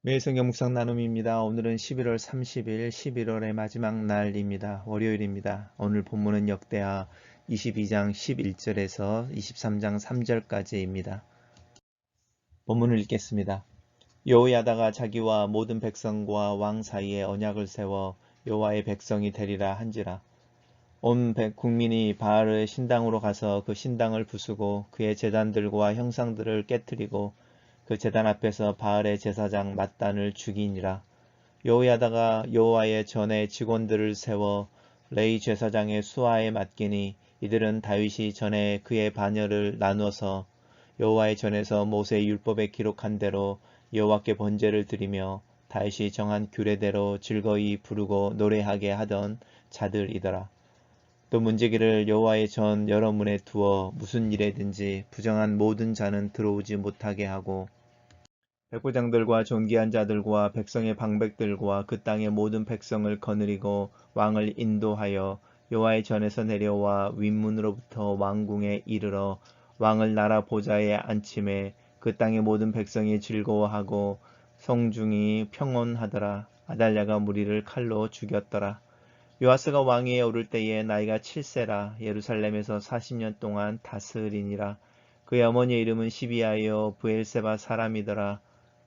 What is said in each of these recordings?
매일 성경 묵상 나눔입니다. 오늘은 11월 30일 11월의 마지막 날입니다. 월요일입니다. 오늘 본문은 역대하 22장 11절에서 23장 3절까지입니다. 본문을 읽겠습니다. 여호야다가 자기와 모든 백성과 왕 사이에 언약을 세워 여호와의 백성이 되리라 한지라. 온 국민이 바알의 신당으로 가서 그 신당을 부수고 그의 제단들과 형상들을 깨뜨리고 그 제단 앞에서 바알의 제사장 맏단을 죽이니라. 여호야다가 여호와의 전에 직원들을 세워 레이 제사장의 수하에 맡기니 이들은 다윗이 전에 그의 반열을 나누어서 여호와의 전에서 모세의 율법에 기록한 대로 여호와께 번제를 드리며 다윗이 정한 규례대로 즐거이 부르고 노래하게 하던 자들이더라. 또 문지기를 여호와의 전 여러 문에 두어 무슨 일에든지 부정한 모든 자는 들어오지 못하게 하고 백부장들과 존귀한 자들과 백성의 방백들과 그 땅의 모든 백성을 거느리고 왕을 인도하여 여호와의 전에서 내려와 윗문으로부터 왕궁에 이르러 왕을 나라 보좌에 앉힘에 그 땅의 모든 백성이 즐거워하고 성중이 평온하더라. 아달랴가 무리를 칼로 죽였더라. 요아스가 왕위에 오를 때에 나이가 7세라 예루살렘에서 40년 동안 다스리니라. 그의 어머니의 이름은 시비아여 브엘세바 사람이더라.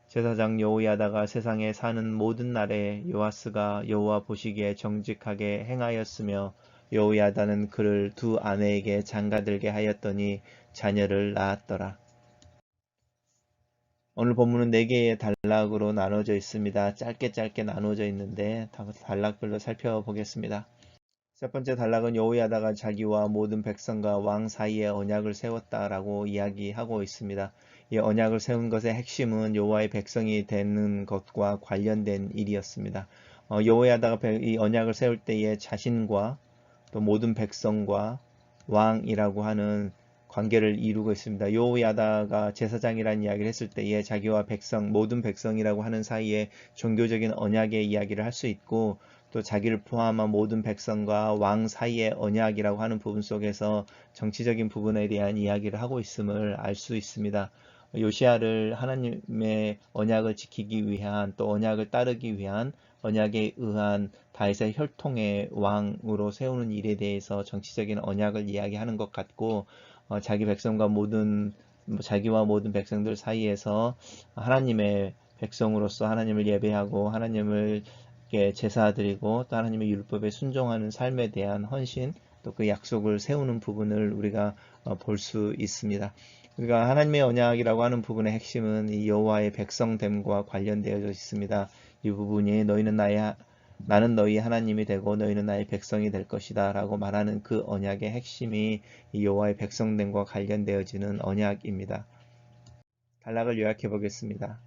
제사장 여호야다가 세상에 사는 모든 날에 요아스가 여호와 보시기에 정직하게 행하였으며 여호야다는 그를 두 아내에게 장가들게 하였더니 자녀를 낳았더라. 오늘 본문은 네 개의 단락으로 나눠져 있습니다. 짧게 나눠져 있는데 단락별로 살펴보겠습니다. 첫 번째 단락은 여호야다가 자기와 모든 백성과 왕 사이에 언약을 세웠다라고 이야기하고 있습니다. 이 언약을 세운 것의 핵심은 여호와의 백성이 되는 것과 관련된 일이었습니다. 여호야다가 이 언약을 세울 때에 자신과 또 모든 백성과 왕이라고 하는 관계를 이루고 있습니다. 여호야다가 제사장이라는 이야기를 했을 때에 자기와 백성, 모든 백성이라고 하는 사이에 종교적인 언약의 이야기를 할 수 있고 또 자기를 포함한 모든 백성과 왕 사이의 언약이라고 하는 부분 속에서 정치적인 부분에 대한 이야기를 하고 있음을 알 수 있습니다. 요시아를 하나님의 언약을 지키기 위한 또 언약을 따르기 위한 언약에 의한 다윗의 혈통의 왕으로 세우는 일에 대해서 정치적인 언약을 이야기하는 것 같고 자기 백성과 자기와 모든 백성들 사이에서 하나님의 백성으로서 하나님을 예배하고 하나님을 제사드리고 또 하나님의 율법에 순종하는 삶에 대한 헌신 또 그 약속을 세우는 부분을 우리가 볼 수 있습니다. 그러니까 하나님의 언약이라고 하는 부분의 핵심은 이 여호와의 백성됨과 관련되어 있습니다. 이 부분이 나는 너희 하나님이 되고 너희는 나의 백성이 될 것이다 라고 말하는 그 언약의 핵심이 이 여호와의 백성됨과 관련되어지는 언약입니다. 단락을 요약해 보겠습니다.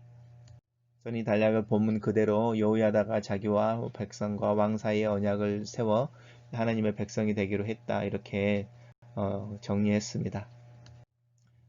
이 단락을 본문 그대로 여호야다가 자기와 백성과 왕 사이의 언약을 세워 하나님의 백성이 되기로 했다 이렇게 정리했습니다.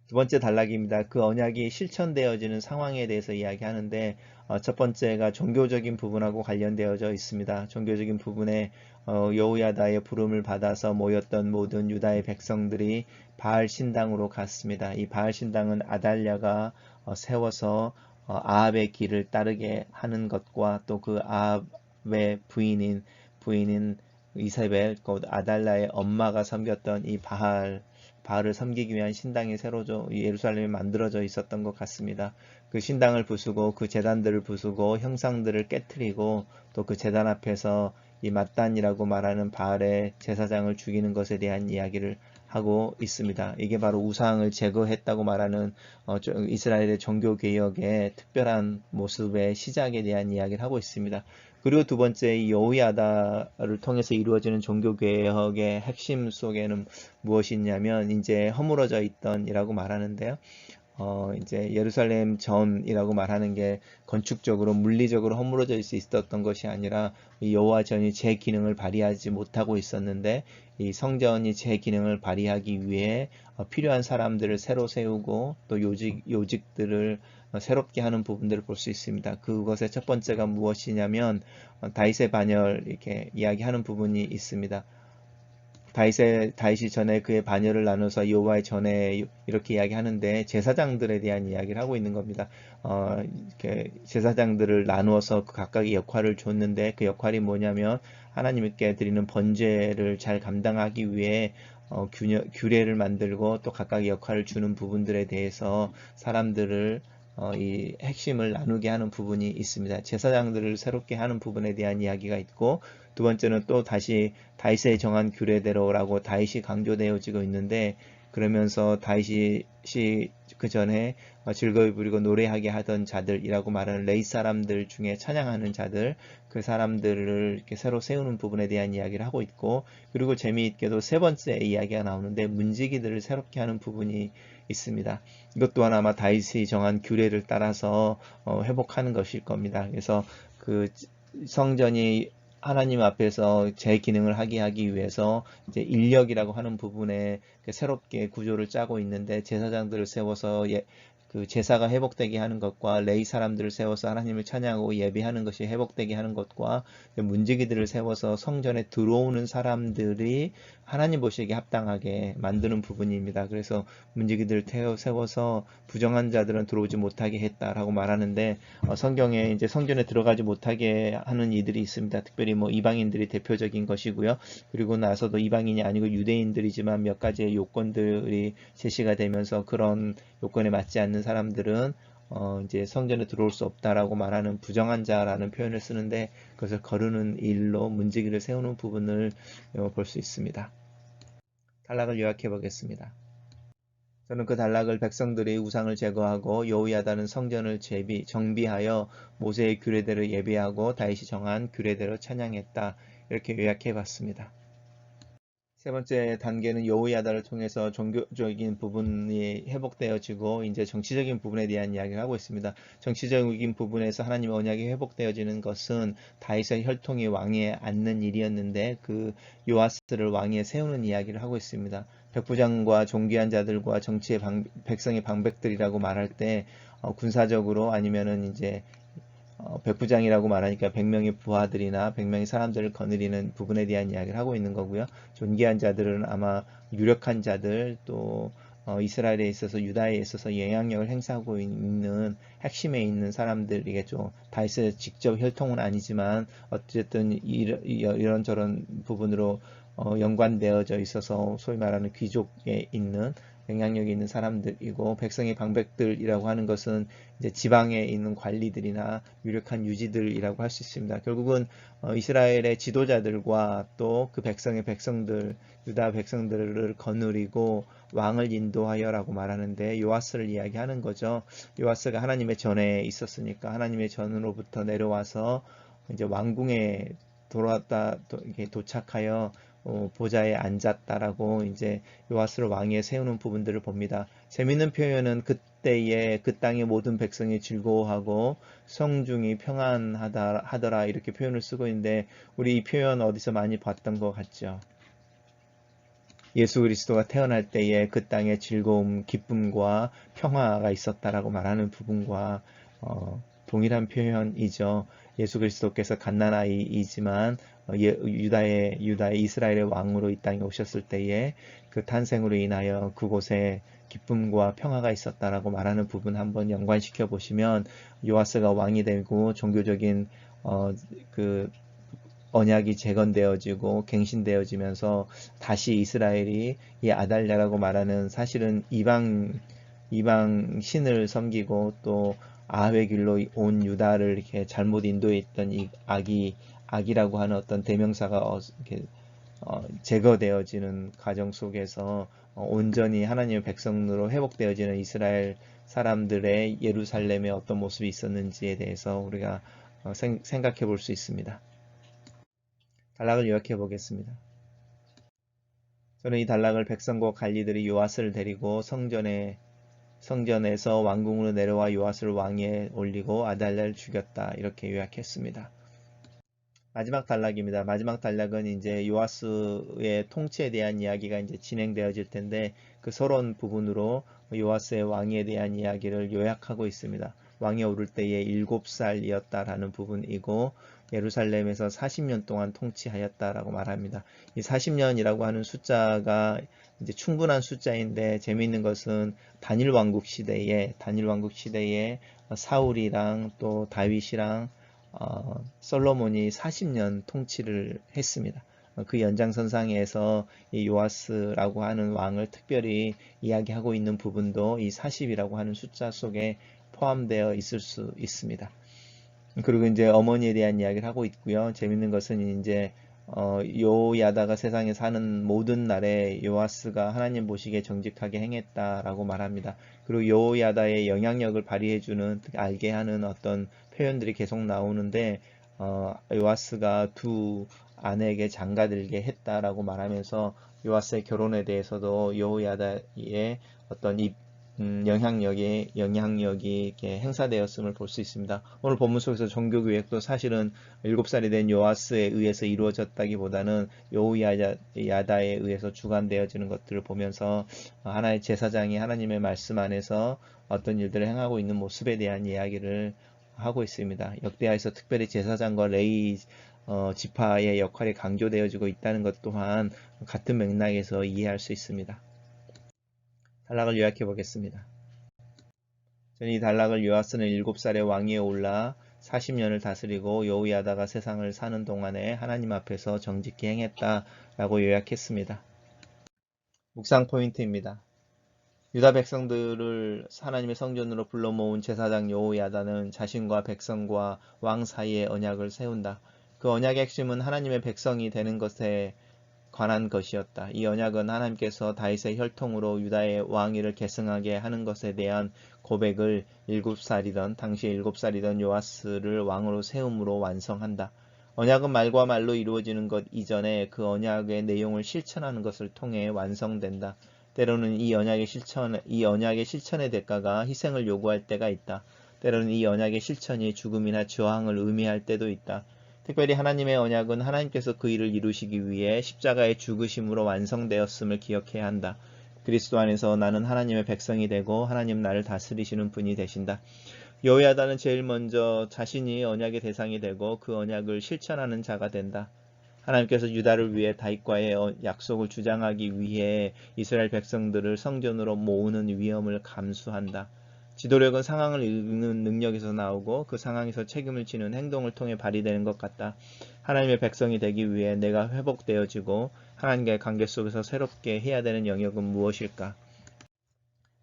두 번째 단락입니다. 그 언약이 실천되어지는 상황에 대해서 이야기하는데 첫 번째가 종교적인 부분하고 관련되어져 있습니다. 종교적인 부분에 여호야다의 부름을 받아서 모였던 모든 유다의 백성들이 바알 신당으로 갔습니다. 이 바알 신당은 아달랴가 세워서 아합의 길을 따르게 하는 것과 또 그 아합의 부인인 이세벨 곧 아달랴의 엄마가 섬겼던 이 바알을 섬기기 위한 신당이 새로 예루살렘에 만들어져 있었던 것 같습니다. 그 신당을 부수고 그 제단들을 부수고 형상들을 깨뜨리고 또 그 제단 앞에서 이 맏단이라고 말하는 바알의 제사장을 죽이는 것에 대한 이야기를 하고 있습니다. 이게 바로 우상을 제거했다고 말하는 이스라엘의 종교개혁의 특별한 모습의 시작에 대한 이야기를 하고 있습니다. 그리고 두 번째 이 여호야다를 통해서 이루어지는 종교개혁의 핵심 속에는 무엇이 있냐면 이제 허물어져 있던이라고 말하는데요. 이제 예루살렘 전이라고 말하는 게 건축적으로 물리적으로 허물어질 수 있었던 것이 아니라 이 여호와 전이 제 기능을 발휘하지 못하고 있었는데 이 성전이 제 기능을 발휘하기 위해 필요한 사람들을 새로 세우고 또 요직들을 새롭게 하는 부분들을 볼 수 있습니다. 그것의 첫 번째가 무엇이냐면 다윗의 반열 이렇게 이야기하는 부분이 있습니다. 다윗이 전에 그의 반열을 나눠서 여호와의 전에 이렇게 이야기하는데 제사장들에 대한 이야기를 하고 있는 겁니다. 이렇게 제사장들을 나누어서 그 각각의 역할을 줬는데 그 역할이 뭐냐면 하나님께 드리는 번제를 잘 감당하기 위해 규례를 만들고 또 각각의 역할을 주는 부분들에 대해서 사람들을 이 핵심을 나누게 하는 부분이 있습니다. 제사장들을 새롭게 하는 부분에 대한 이야기가 있고, 두 번째는 또 다시 다윗의 정한 규례대로라고 다윗이 강조되어지고 있는데, 그러면서 다윗이 그 전에 즐거이 부리고 노래하게 하던 자들이라고 말하는 레위 사람들 중에 찬양하는 자들, 그 사람들을 이렇게 새로 세우는 부분에 대한 이야기를 하고 있고, 그리고 재미있게도 세 번째 이야기가 나오는데 문지기들을 새롭게 하는 부분이 있습니다. 이것 또한 아마 다윗이 정한 규례를 따라서 회복하는 것일 겁니다. 그래서 그 성전이 하나님 앞에서 제 기능을 하기 위해서 이제 인력이라고 하는 부분에 새롭게 구조를 짜고 있는데, 제사장들을 세워서 그 제사가 회복되게 하는 것과 레위 사람들을 세워서 하나님을 찬양하고 예배하는 것이 회복되게 하는 것과 문지기들을 세워서 성전에 들어오는 사람들이 하나님 보시기에 합당하게 만드는 부분입니다. 그래서 문지기들을 세워서 부정한 자들은 들어오지 못하게 했다라고 말하는데, 성경에 이제 성전에 들어가지 못하게 하는 이들이 있습니다. 특별히 뭐 이방인들이 대표적인 것이고요. 그리고 나서도 이방인이 아니고 유대인들이지만 몇 가지의 요건들이 제시가 되면서 그런 요건에 맞지 않는 사람들은 이제 성전에 들어올 수 없다라고 말하는 부정한 자라는 표현을 쓰는데, 그것을 거르는 일로 문지기를 세우는 부분을 볼 수 있습니다. 단락을 요약해 보겠습니다. 저는 그 단락을 백성들이 우상을 제거하고 여호야다는 성전을 정비하여 모세의 규례대로 예배하고 다윗이 정한 규례대로 찬양했다, 이렇게 요약해 봤습니다. 세 번째 단계는 여호야다를 통해서 종교적인 부분이 회복되어지고 이제 정치적인 부분에 대한 이야기를 하고 있습니다. 정치적인 부분에서 하나님의 언약이 회복되어지는 것은 다윗의 혈통이 왕위에 앉는 일이었는데, 그 요아스를 왕위에 세우는 이야기를 하고 있습니다. 백부장과 존귀한 자들과 백성의 방백들이라고 말할 때 군사적으로 아니면은 이제 백부장이라고 말하니까 100명의 부하들이나 100명의 사람들을 거느리는 부분에 대한 이야기를 하고 있는 거고요. 존귀한 자들은 아마 유력한 자들, 또 이스라엘에 있어서 유다에 있어서 영향력을 행사하고 있는 핵심에 있는 사람들이겠죠. 다윗의 직접 혈통은 아니지만 어쨌든 이런저런 부분으로 연관되어져 있어서 소위 말하는 귀족에 있는 영향력이 있는 사람들이고, 백성의 방백들이라고 하는 것은 이제 지방에 있는 관리들이나 유력한 유지들이라고 할 수 있습니다. 결국은 이스라엘의 지도자들과 또 그 백성들, 유다 백성들을 거느리고 왕을 인도하여라고 말하는데 요아스를 이야기하는 거죠. 요아스가 하나님의 전에 있었으니까 하나님의 전으로부터 내려와서 이제 왕궁에 이렇게 도착하여 보좌에 앉았다라고 이제 요아스를 왕위에 세우는 부분들을 봅니다. 재밌는 표현은 그때에 그 땅의 모든 백성이 즐거워하고 성중이 평안하더라, 이렇게 표현을 쓰고 있는데, 우리 이 표현 어디서 많이 봤던 것 같죠? 예수 그리스도가 태어날 때에 그 땅에 즐거움, 기쁨과 평화가 있었다라고 말하는 부분과 동일한 표현이죠. 예수 그리스도께서 갓난아이이지만 유다의 이스라엘의 왕으로 이 땅에 오셨을 때에 그 탄생으로 인하여 그곳에 기쁨과 평화가 있었다라고 말하는 부분 한번 연관시켜 보시면, 요아스가 왕이 되고 종교적인 그 언약이 재건되어지고 갱신되어지면서 다시 이스라엘이 이 아달랴라고 말하는, 사실은 이방 신을 섬기고 또 아합의 길로 온 유다를 이렇게 잘못 인도했던 이 악이라고 하는 어떤 대명사가 이렇게 제거되어지는 과정 속에서 온전히 하나님의 백성으로 회복되어지는 이스라엘 사람들의 예루살렘의 어떤 모습이 있었는지에 대해서 우리가 생각해 볼 수 있습니다. 단락을 요약해 보겠습니다. 저는 이 단락을 백성과 관리들이 요아스를 데리고 성전에서 왕궁으로 내려와 요아스를 왕위에 올리고 아달랴를 죽였다, 이렇게 요약했습니다. 마지막 단락입니다. 마지막 단락은 이제 요아스의 통치에 대한 이야기가 이제 진행되어질 텐데, 그 서론 부분으로 요아스의 왕위에 대한 이야기를 요약하고 있습니다. 왕에 오를 때에 7살이었다라는 부분이고 예루살렘에서 40년 동안 통치하였다라고 말합니다. 이 40년이라고 하는 숫자가 이제 충분한 숫자인데 재미있는 것은 단일 왕국 시대에 사울이랑 또 다윗이랑 솔로몬이 40년 통치를 했습니다. 그 연장선상에서 이 요아스라고 하는 왕을 특별히 이야기하고 있는 부분도 이 40이라고 하는 숫자 속에 포함되어 있을 수 있습니다. 그리고 이제 어머니에 대한 이야기를 하고 있고요. 재밌는 것은 이제 요야다가 세상에 사는 모든 날에 요아스가 하나님 보시기에 정직하게 행했다라고 말합니다. 그리고 요야다의 영향력을 발휘해주는 알게 하는 어떤 표현들이 계속 나오는데 요아스가 두 아내에게 장가들게 했다라고 말하면서 요아스의 결혼에 대해서도 요야다의 어떤 영향력이 이렇게 행사되었음을 볼 수 있습니다. 오늘 본문 속에서 종교개혁도 사실은 7살이 된 요아스에 의해서 이루어졌다기보다는 요야다에 의해서 주관되어지는 것들을 보면서 하나의 제사장이 하나님의 말씀 안에서 어떤 일들을 행하고 있는 모습에 대한 이야기를 하고 있습니다. 역대하에서 특별히 제사장과 레위 지파의 역할이 강조되어지고 있다는 것 또한 같은 맥락에서 이해할 수 있습니다. 단락을 요약해 보겠습니다. 이 단락을 요아스는 7살의 왕위에 올라 40년을 다스리고 여호야다가 세상을 사는 동안에 하나님 앞에서 정직히 행했다라고 요약했습니다. 묵상 포인트입니다. 유다 백성들을 하나님의 성전으로 불러 모은 제사장 여호야다는 자신과 백성과 왕 사이의 언약을 세운다. 그 언약의 핵심은 하나님의 백성이 되는 것에 관한 것이었다. 이 언약은 하나님께서 다윗의 혈통으로 유다의 왕위를 계승하게 하는 것에 대한 고백을 당시 7살이던 요아스를 왕으로 세움으로 완성한다. 언약은 말과 말로 이루어지는 것 이전에 그 언약의 내용을 실천하는 것을 통해 완성된다. 때로는 이 언약의 실천의 대가가 희생을 요구할 때가 있다. 때로는 이 언약의 실천이 죽음이나 저항을 의미할 때도 있다. 특별히 하나님의 언약은 하나님께서 그 일을 이루시기 위해 십자가의 죽으심으로 완성되었음을 기억해야 한다. 그리스도 안에서 나는 하나님의 백성이 되고 하나님 나를 다스리시는 분이 되신다. 여호야다는 제일 먼저 자신이 언약의 대상이 되고 그 언약을 실천하는 자가 된다. 하나님께서 유다를 위해 다윗과의 약속을 주장하기 위해 이스라엘 백성들을 성전으로 모으는 위험을 감수한다. 지도력은 상황을 읽는 능력에서 나오고 그 상황에서 책임을 지는 행동을 통해 발휘되는 것 같다. 하나님의 백성이 되기 위해 내가 회복되어지고 하나님과의 관계 속에서 새롭게 해야 되는 영역은 무엇일까?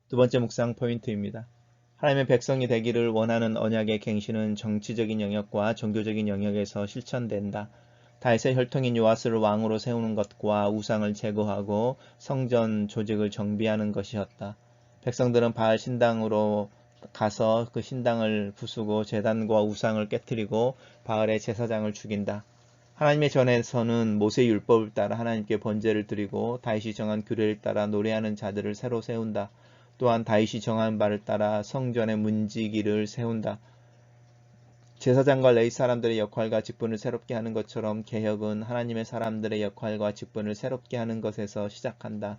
두 번째 묵상 포인트입니다. 하나님의 백성이 되기를 원하는 언약의 갱신은 정치적인 영역과 종교적인 영역에서 실천된다. 다윗의 혈통인 요아스를 왕으로 세우는 것과 우상을 제거하고 성전 조직을 정비하는 것이었다. 백성들은 바알 신당으로 가서 그 신당을 부수고 제단과 우상을 깨뜨리고 바알의 제사장을 죽인다. 하나님의 전에서는 모세의 율법을 따라 하나님께 번제를 드리고 다윗이 정한 규례를 따라 노래하는 자들을 새로 세운다. 또한 다윗이 정한 바를 따라 성전의 문지기를 세운다. 제사장과 레위 사람들의 역할과 직분을 새롭게 하는 것처럼 개혁은 하나님의 사람들의 역할과 직분을 새롭게 하는 것에서 시작한다.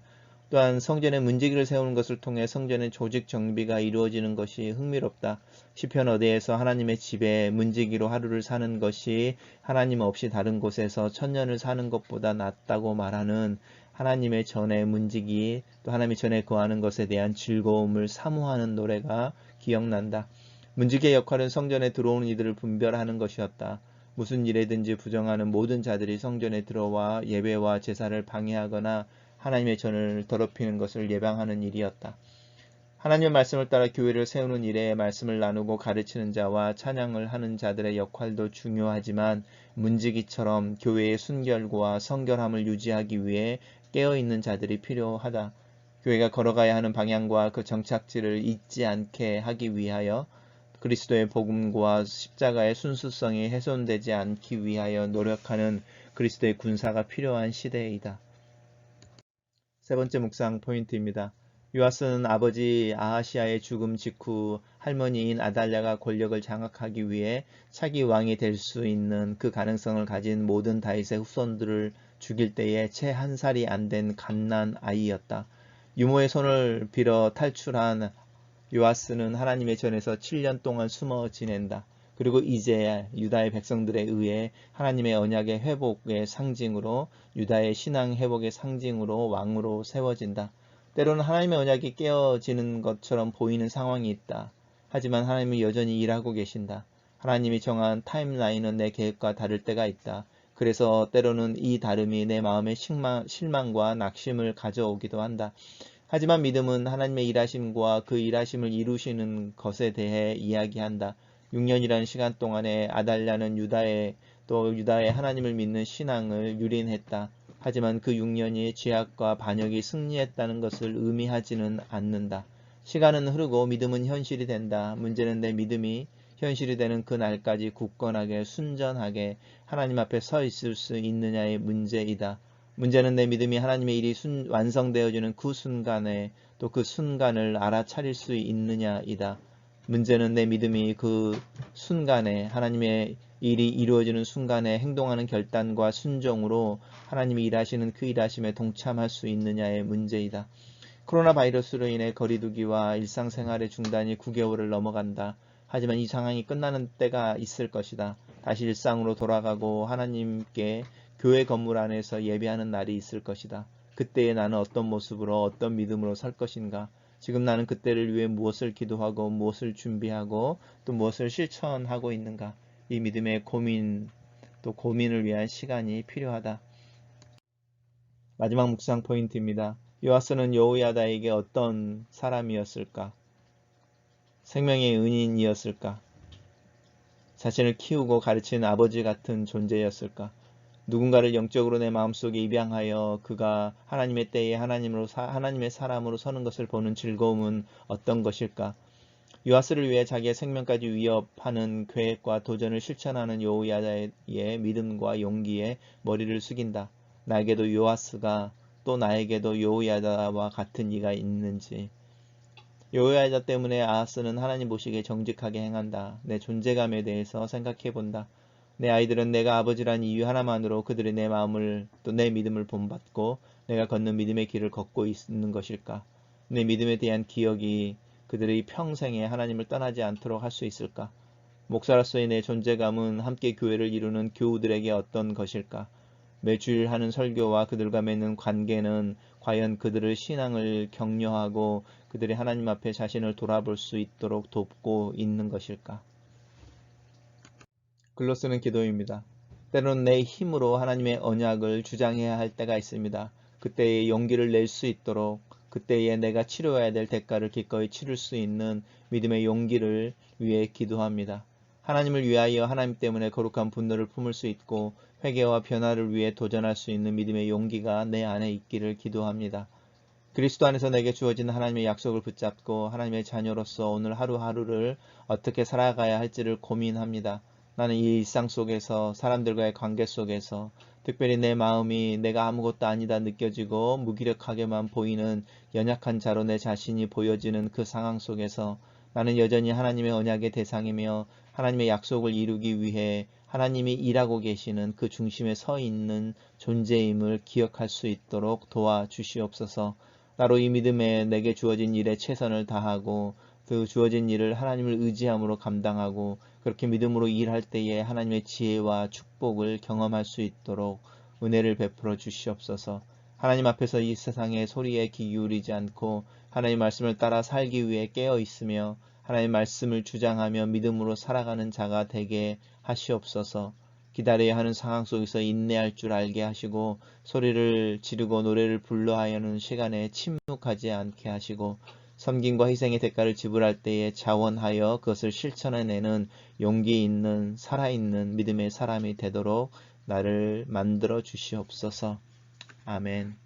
또한 성전의 문지기를 세우는 것을 통해 성전의 조직 정비가 이루어지는 것이 흥미롭다. 시편 어디에서 하나님의 집에 문지기로 하루를 사는 것이 하나님 없이 다른 곳에서 천년을 사는 것보다 낫다고 말하는 하나님의 전에 문지기 또 하나님의 전에 거하는 것에 대한 즐거움을 사모하는 노래가 기억난다. 문지기의 역할은 성전에 들어오는 이들을 분별하는 것이었다. 무슨 일에든지 부정하는 모든 자들이 성전에 들어와 예배와 제사를 방해하거나 하나님의 전을 더럽히는 것을 예방하는 일이었다. 하나님의 말씀을 따라 교회를 세우는 일에 말씀을 나누고 가르치는 자와 찬양을 하는 자들의 역할도 중요하지만 문지기처럼 교회의 순결과 성결함을 유지하기 위해 깨어있는 자들이 필요하다. 교회가 걸어가야 하는 방향과 그 정착지를 잊지 않게 하기 위하여 그리스도의 복음과 십자가의 순수성이 훼손되지 않기 위하여 노력하는 그리스도의 군사가 필요한 시대이다. 세 번째 묵상 포인트입니다. 요아스는 아버지 아하시아의 죽음 직후 할머니인 아달랴가 권력을 장악하기 위해 차기 왕이 될 수 있는 그 가능성을 가진 모든 다윗의 후손들을 죽일 때에 채 한 살이 안 된 갓난 아이였다. 유모의 손을 빌어 탈출한 요아스는 하나님의 전에서 7년 동안 숨어 지낸다. 그리고 이제 유다의 백성들에 의해 하나님의 언약의 회복의 상징으로, 유다의 신앙 회복의 상징으로 왕으로 세워진다. 때로는 하나님의 언약이 깨어지는 것처럼 보이는 상황이 있다. 하지만 하나님이 여전히 일하고 계신다. 하나님이 정한 타임라인은 내 계획과 다를 때가 있다. 그래서 때로는 이 다름이 내 마음의 실망과 낙심을 가져오기도 한다. 하지만 믿음은 하나님의 일하심과 그 일하심을 이루시는 것에 대해 이야기한다. 6년이라는 시간 동안에 아달랴는 유다의 하나님을 믿는 신앙을 유린했다. 하지만 그 6년이 죄악과 반역이 승리했다는 것을 의미하지는 않는다. 시간은 흐르고 믿음은 현실이 된다. 문제는 내 믿음이 현실이 되는 그 날까지 굳건하게 순전하게 하나님 앞에 서 있을 수 있느냐의 문제이다. 문제는 내 믿음이 하나님의 일이 완성되어지는 그 순간에 또 그 순간을 알아차릴 수 있느냐이다. 문제는 내 믿음이 그 순간에 하나님의 일이 이루어지는 순간에 행동하는 결단과 순종으로 하나님이 일하시는 그 일하심에 동참할 수 있느냐의 문제이다. 코로나 바이러스로 인해 거리두기와 일상생활의 중단이 9개월을 넘어간다. 하지만 이 상황이 끝나는 때가 있을 것이다. 다시 일상으로 돌아가고 하나님께 교회 건물 안에서 예배하는 날이 있을 것이다. 그때에 나는 어떤 모습으로 어떤 믿음으로 살 것인가? 지금 나는 그때를 위해 무엇을 기도하고 무엇을 준비하고 또 무엇을 실천하고 있는가? 이 믿음의 고민 또 고민을 위한 시간이 필요하다. 마지막 묵상 포인트입니다. 요아스는 여호야다에게 어떤 사람이었을까? 생명의 은인이었을까? 자신을 키우고 가르치는 아버지 같은 존재였을까? 누군가를 영적으로 내 마음속에 입양하여 그가 하나님의 때에 하나님의 사람으로 서는 것을 보는 즐거움은 어떤 것일까? 요아스를 위해 자기의 생명까지 위협하는 계획과 도전을 실천하는 여호야다의 믿음과 용기에 머리를 숙인다. 나에게도 요아스가 또 나에게도 여호야다와 같은 이가 있는지. 여호야다 때문에 아하스는 하나님 보시기에 정직하게 행한다. 내 존재감에 대해서 생각해 본다. 내 아이들은 내가 아버지란 이유 하나만으로 그들이 내 마음을 또 내 믿음을 본받고 내가 걷는 믿음의 길을 걷고 있는 것일까? 내 믿음에 대한 기억이 그들의 평생에 하나님을 떠나지 않도록 할 수 있을까? 목사로서의 내 존재감은 함께 교회를 이루는 교우들에게 어떤 것일까? 매주일 하는 설교와 그들과 맺는 관계는 과연 그들의 신앙을 격려하고 그들이 하나님 앞에 자신을 돌아볼 수 있도록 돕고 있는 것일까? 글로 쓰는 기도입니다. 때로는 내 힘으로 하나님의 언약을 주장해야 할 때가 있습니다. 그때에 용기를 낼 수 있도록 그때에 내가 치러야 될 대가를 기꺼이 치를 수 있는 믿음의 용기를 위해 기도합니다. 하나님을 위하여 하나님 때문에 거룩한 분노를 품을 수 있고 회개와 변화를 위해 도전할 수 있는 믿음의 용기가 내 안에 있기를 기도합니다. 그리스도 안에서 내게 주어진 하나님의 약속을 붙잡고 하나님의 자녀로서 오늘 하루하루를 어떻게 살아가야 할지를 고민합니다. 나는 이 일상 속에서 사람들과의 관계 속에서 특별히 내 마음이 내가 아무것도 아니다 느껴지고 무기력하게만 보이는 연약한 자로 내 자신이 보여지는 그 상황 속에서 나는 여전히 하나님의 언약의 대상이며 하나님의 약속을 이루기 위해 하나님이 일하고 계시는 그 중심에 서 있는 존재임을 기억할 수 있도록 도와주시옵소서. 나로 이 믿음에 내게 주어진 일에 최선을 다하고 그 주어진 일을 하나님을 의지함으로 감당하고 그렇게 믿음으로 일할 때에 하나님의 지혜와 축복을 경험할 수 있도록 은혜를 베풀어 주시옵소서. 하나님 앞에서 이 세상의 소리에 귀 기울이지 않고 하나님 말씀을 따라 살기 위해 깨어 있으며 하나님 말씀을 주장하며 믿음으로 살아가는 자가 되게 하시옵소서. 기다려야 하는 상황 속에서 인내할 줄 알게 하시고 소리를 지르고 노래를 불러 하려는 시간에 침묵하지 않게 하시고 섬김과 희생의 대가를 지불할 때에 자원하여 그것을 실천해내는 용기 있는 살아있는 믿음의 사람이 되도록 나를 만들어 주시옵소서. 아멘.